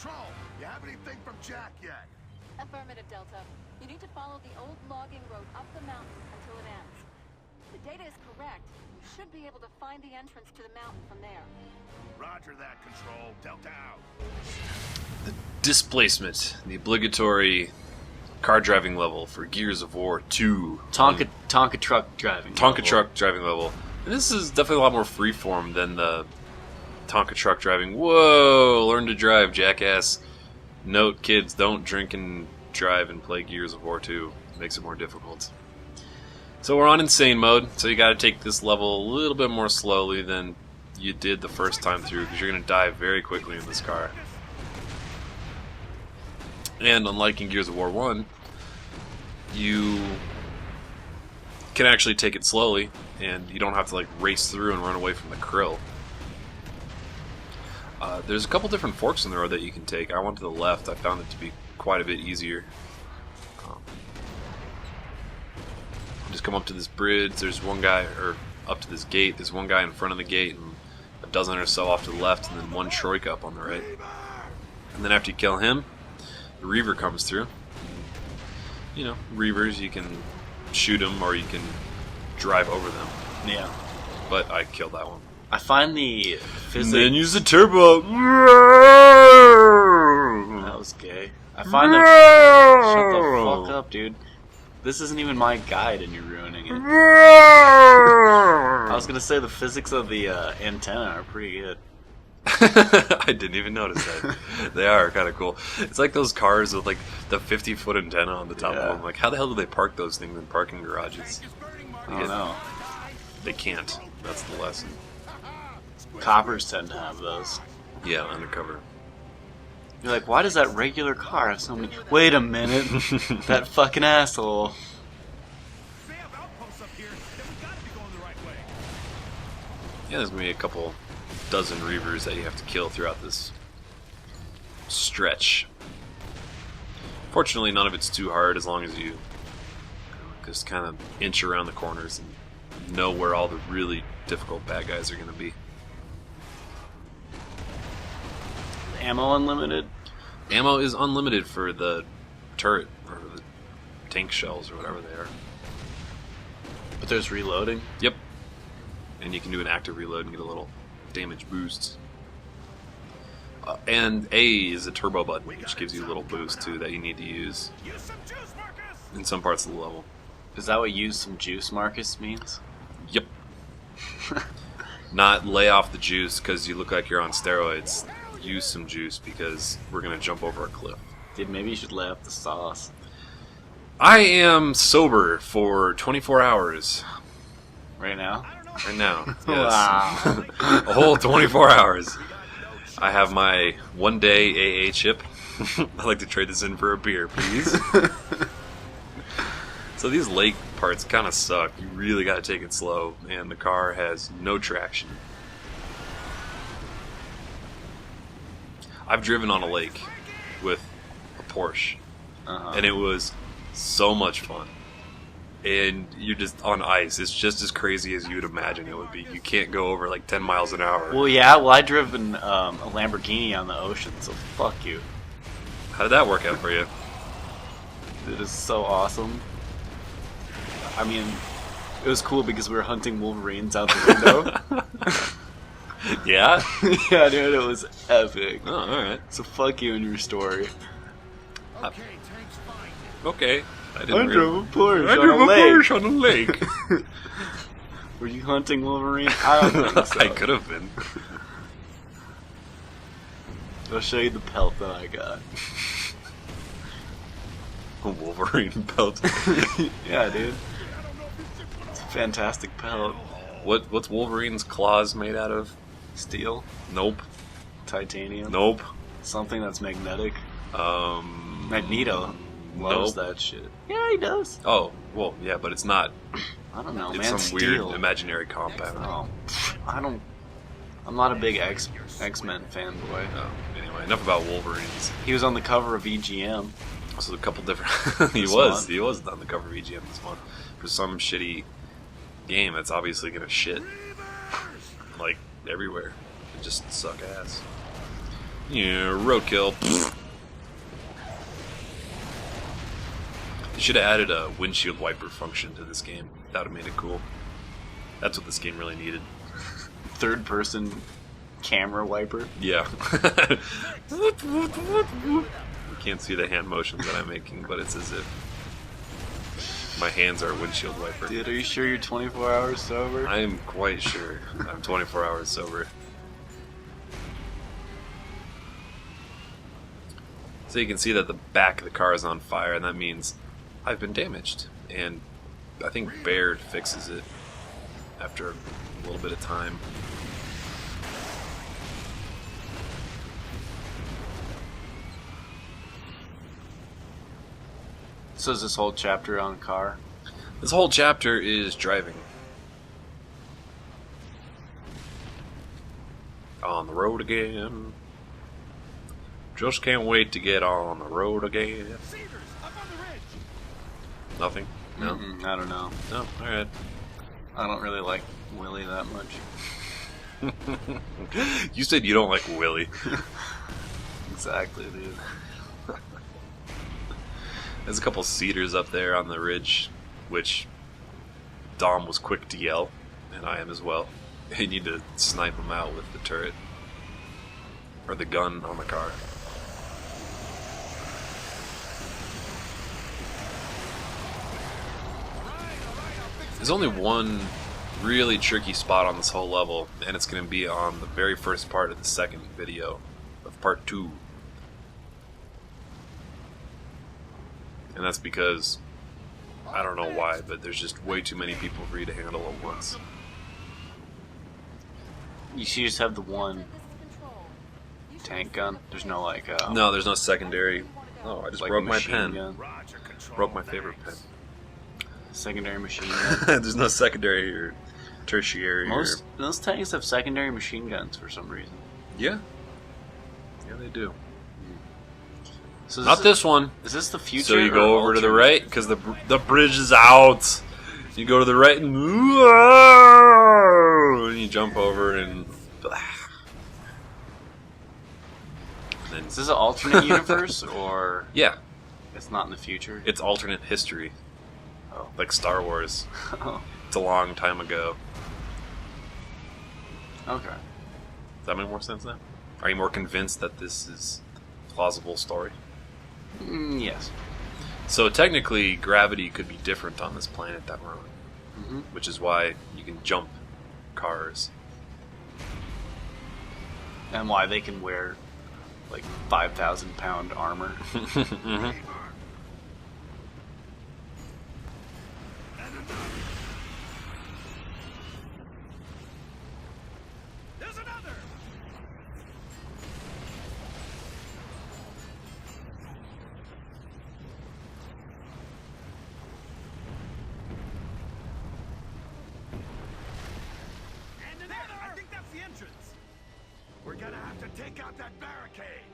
Control, you have anything from Jack yet? Affirmative, Delta. You need to follow the old logging road up the mountain until it ends. If the data is correct, you should be able to find the entrance to the mountain from there. Roger that, Control. Delta out. Displacement, the obligatory car driving level for Gears of War 2. Tonka truck driving. Tonka truck driving level. And this is definitely a lot more freeform than the Tonka truck driving. Whoa! Learn to drive, jackass. Note, kids, don't drink and drive and play Gears of War 2. It makes it more difficult. So we're on insane mode, so you gotta take this level a little bit more slowly than you did the first time through, because you're gonna die very quickly in this car. And unlike in Gears of War 1, you can actually take it slowly, and you don't have to like race through and run away from the krill. There's a couple different forks in the road that you can take. I went to the left. I found it to be quite a bit easier. Just come up to this bridge. There's one guy, or up to this gate. There's one guy in front of the gate, and a dozen or so off to the left, and then one Troika up on the right. And then after you kill him, the Reaver comes through. You know, Reavers, you can shoot them or you can drive over them. Yeah. But I killed that one. I find the physics... And then use the turbo. That was gay. I find the... Shut the fuck up, dude. This isn't even my guide and you're ruining it. I was gonna say the physics of the antenna are pretty good. I didn't even notice that. They are kind of cool. It's like those cars with like the 50-foot antenna on the top of them. Like, how the hell do they park those things in parking garages? I don't know. They can't. That's the lesson. Coppers tend to have those. Yeah, undercover. You're like, why does that regular car have so many... Wait a minute. That fucking asshole. Yeah, there's going to be a couple dozen Reavers that you have to kill throughout this stretch. Fortunately, none of it's too hard as long as you just kind of inch around the corners and know where all the really difficult bad guys are going to be. Ammo unlimited? Ammo is unlimited for the turret, or the tank shells, or whatever they are. But there's reloading? Yep. And you can do an active reload and get a little damage boost. And A is a turbo button, which gives you a little boost, too, that you need to use in some parts of the level. Is that what use some juice, Marcus, means? Yep. Not lay off the juice because you look like you're on steroids. Use some juice because we're going to jump over a cliff. Dude, maybe you should lay off the sauce. I am sober for 24 hours. Right now? Right now, yes. Wow. A whole 24 hours. I have my one-day AA chip. I'd like to trade this in for a beer, please. So these lake parts kind of suck. You really got to take it slow, and the car has no traction. I've driven on a lake with a Porsche, and it was so much fun. And you're just on ice. It's just as crazy as you would imagine it would be. You can't go over like 10 miles an hour. Well, yeah. Well, I driven a Lamborghini on the ocean, so fuck you. How did that work out for you? It is so awesome. I mean, it was cool because we were hunting wolverines out the window. Yeah? Yeah, dude, it was epic. Oh, alright. So fuck you and your story. Okay. I drove a Porsche on a lake. Were you hunting wolverine? I don't think so. I could have been. I'll show you the pelt that I got. A Wolverine pelt. Yeah, dude. It's a fantastic pelt. What's Wolverine's claws made out of? Steel? Nope. Titanium? Nope. Something that's magnetic? Magneto loves that shit. Yeah, he does. Oh, well, yeah, but it's not. I don't know, It's man. some Steel. weird imaginary compound. Oh, I'm not a big X-Men fanboy. Oh, anyway, enough about Wolverines. He was on the cover of EGM. So a couple different. He was on the cover of EGM this month for some shitty game that's obviously gonna shit like everywhere. It just suck ass. Yeah, roadkill. They should have added a windshield wiper function to this game. That would have made it cool. That's what this game really needed. Third-person camera wiper. Yeah. You can't see the hand motions that I'm making, but it's as if my hands are a windshield wiper. Dude, are you sure you're 24 hours sober? I am quite sure I'm 24 hours sober. So you can see that the back of the car is on fire, and that means I've been damaged. And I think Baird fixes it after a little bit of time. So is this whole chapter on car? This whole chapter is driving. On the road again. Just can't wait to get on the road again. Cedars, up on the ridge. Nothing? No? I don't know. No? Alright. I don't really like Willie that much. You said you don't like Willie. Exactly, dude. There's a couple cedars up there on the ridge, which Dom was quick to yell, and I am as well. You need to snipe them out with the turret. Or the gun on the car. There's only one really tricky spot on this whole level, and it's going to be on the very first part of the second video of part 2. And that's because, I don't know why, but there's just way too many people for you to handle at once. You should just have the one tank gun. There's no like No, there's no secondary. Oh, I just like broke my machine pen. gun. Roger, control. Broke my favorite pen. Secondary machine gun. There's no secondary or tertiary. Most tanks have secondary machine guns for some reason. Yeah. Yeah, they do. So Not this one. Is this the future? So you or go over to the alternate? right because the bridge is out. You go to the right and you jump over and. Then, Is this an alternate universe or yeah, it's not in the future? it's alternate history, Oh. like Star Wars. Oh, It's a long time ago. okay. Does that make more sense now? Are you more convinced that this is a plausible story? Yes. So technically, gravity could be different on this planet that we're on, Mm-hmm. which is why you can jump cars. And why they can wear like 5,000-pound armor. Mhm. There's another. And another. I think that's the entrance. We're gonna have to take out that barricade.